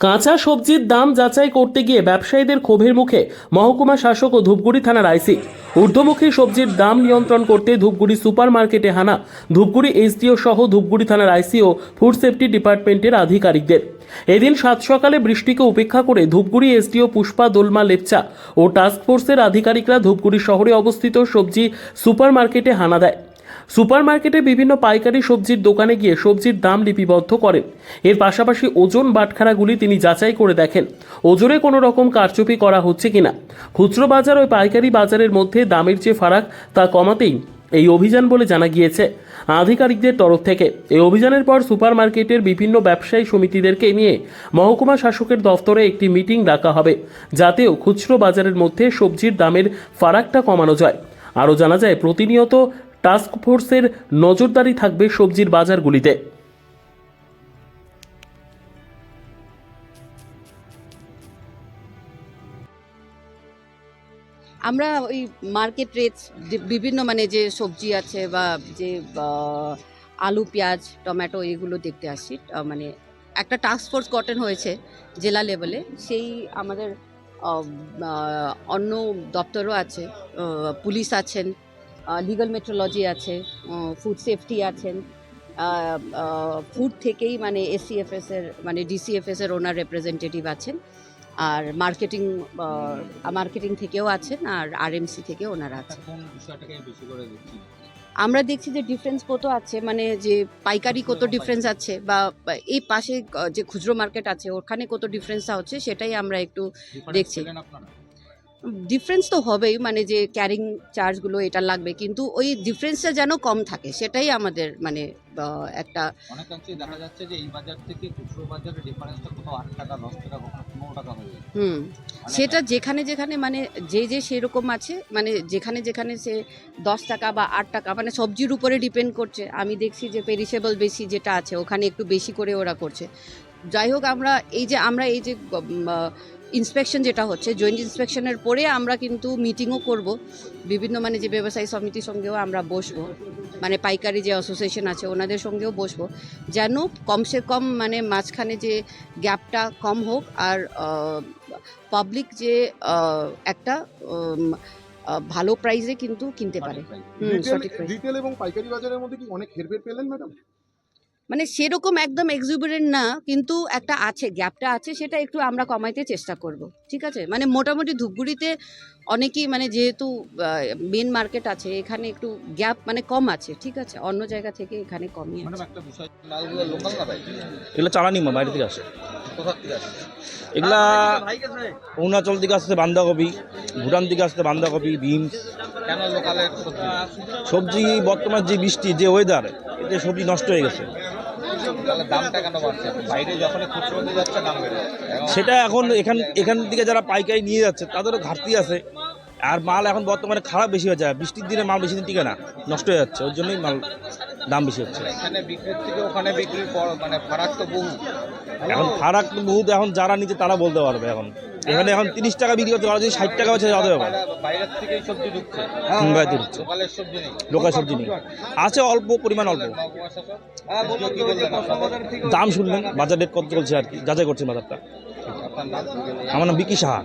কাঁচা সবজির দাম যাচাই করতে গিয়ে ব্যবসায়ীদের ক্ষোভের মুখে মহকুমা শাসক ও ধূপগুড়ি থানার আইসি। ঊর্ধ্বমুখী সবজির দাম নিয়ন্ত্রণ করতে ধূপগুড়ি সুপার মার্কেটে হানা ধূপগুড়ি এসডিও সহ ধূপগুড়ি থানার আইসি ও ফুড সেফটি ডিপার্টমেন্টের আধিকারিকদের। এদিন সাত সকালে বৃষ্টিকে উপেক্ষা করে ধূপগুড়ি এসডিও পুষ্পা দোলমা লেপচা ও টাস্ক ফোর্সের আধিকারিকরা ধূপগুড়ি শহরে অবস্থিত সবজি সুপার মার্কেটে হানা দেয়। সুপার মার্কেটে বিভিন্ন পাইকারি সবজির দোকানে গিয়ে সবজির দাম লিপিবদ্ধ করেন। এর পাশাপাশি ওজন বাটখারাগুলি তিনি যাচাই করে দেখেন ওজনে কোনো রকম কারচুপি করা হচ্ছে কিনা। খুচরো বাজার ও পাইকারি বাজারের মধ্যে দামের যে ফারাক তা কমাতেই এই অভিযান বলে জানা গিয়েছে আধিকারিকদের তরফ থেকে। এই অভিযানের পর সুপার মার্কেটের বিভিন্ন ব্যবসায়ী সমিতিদেরকে নিয়ে মহকুমা শাসকের দফতরে একটি মিটিং ডাকা হবে, যাতেও খুচরো বাজারের মধ্যে সবজির দামের ফারাকটা কমানো যায়। আরও জানা যায়, প্রতিনিয়ত টাস্ক ফোর্সের নজরদারি থাকবে সবজির বাজারগুলিতে। আমরা ওই মার্কেট রেটস বিভিন্ন মানে যে সবজি আছে বা যে আলু পেঁয়াজ টমেটো এগুলো দেখতে আসছি। মানে একটা টাস্ক ফোর্স গঠন হয়েছে জেলা লেভেলে, সেই আমাদের অন্য দপ্তরও আছে, পুলিশ আছেন, লিগাল মেট্রোলজি আছে, ফুড সেফটি আছেন, ফুড থেকেই মানে এসসিএফএস এর মানে ডিসিএফএস এর ওনার রিপ্রেজেন্টেটিভ আছেন, আর মার্কেটিং থেকেও আছেন, আর আরএমসি থেকে ওনারা আছেন। আমরা দেখছি যে ডিফারেন্স কত আছে, মানে যে পাইকারি কত ডিফারেন্স আছে বা এই পাশে যে খুচরো মার্কেট আছে ওখানে কত ডিফারেন্সটা হচ্ছে সেটাই আমরা একটু দেখছি। ডিফারেন্স তো হবেই, মানে যে ক্যারিং চার্জগুলো এটা লাগবে, কিন্তু ওই ডিফারেন্সটা যেন কম থাকে সেটাই আমাদের মানে একটা অনেকাংশেই দেখা যাচ্ছে যে এই বাজার থেকে খুচরো বাজারের ডিফারেন্সটা কোথাও 8 টাকা 10 টাকা কখনো 15 টাকা হয়ে যায়। সেটা যেখানে যেখানে মানে যে সেরকম আছে, মানে যেখানে যেখানে সে 10 টাকা বা 8 টাকা মানে সবজির উপরে ডিপেন্ড করছে। আমি দেখছি যে পেরিশেবল বেশি যেটা আছে ওখানে একটু বেশি করে ওরা করছে। যাই হোক, আমরা এই যে ইন্সপেকশন যেটা হচ্ছে, জয়েন্ট ইন্সপেকশনের পরে আমরা কিন্তু মিটিংও করব, বিভিন্ন মানে যে ব্যবসায়ী সমিতির সঙ্গেও আমরা বসবো, মানে পাইকারি যে অ্যাসোসিয়েশন আছে ওনাদের সঙ্গেও বসবো, যেন কমসে কম মানে মাঝখানে যে গ্যাপটা কম হোক, আর পাবলিক যে একটা ভালো প্রাইসে কিন্তু কিনতে পারে। সঠিক প্রাইস। রিটেল এবং পাইকারি বাজারের মধ্যে কি অনেক হেরফের পেলেন ম্যাডাম? মানে সেরকম একদম এক্সুবিরেন্ট না, কিন্তু একটা আছে, গ্যাপটা আছে, সেটা একটু আমরা কমাইতে চেষ্টা করব। ঠিক আছে, মানে মোটামুটি ধূপগুড়িতে অনেকেই মানে যেহেতু মেন মার্কেট আছে এখানে একটু গ্যাপ মানে কম আছে। ঠিক আছে, অন্য জায়গা থেকে এখানে কমই আছে। একটা বিষয়, মালগুলো লোকাল না ভাই? এগুলো চালানি মা বাইরে থেকে আসে। কোথা থেকে আসে? এগুলা অরুণাচল থেকে আসছে বাঁধাকপি, ভুটান থেকে আসছে বাঁধাকপি, বিনস। কেন লোকালের সবজি বর্তমান যে বৃষ্টি, যে ওয়েদার, এতে সবজি নষ্ট হয়ে গেছে। তাহলে দামটা কেন বাড়ছে? বাইরে যখন খুচরোতে যাচ্ছে দাম বেড়ে যাচ্ছে। সেটা এখন এখান থেকে যারা পাইকারি নিয়ে যাচ্ছে তাদেরও ঘাটতি আছে, আর মাল এখন বর্তমানে খারাপ বেশি হয়ে যায়। বৃষ্টির দিনে মাল বেশি দিন টিকে না, নষ্ট হয়ে যাচ্ছে, ওই জন্যই মাল দাম বেশি হচ্ছে। এখানে বিক্রির থেকে ওখানে বিক্রির পর মানে ফারাক তো বহু। এখন ফারাক বহুত, এখন যারা নিচে তারা বলতে পারবে। এখানে এখন 30 টাকা বিক্রি করতে পারে, যদি 60 টাকা আছে যাবে। বাইরের থেকেই সবজি ঢুকছে, বাইরে ঢুকছে, লোকালের সবজি নেই। লোকাল সবজি নেই, আছে অল্প পরিমাণ, অল্প। দাম শুনলেন, বাজার রেট কত চলছে আর কি, যাচাই করছে বাজারটা। আপনার নাম? আমার নাম বিকি সাহা।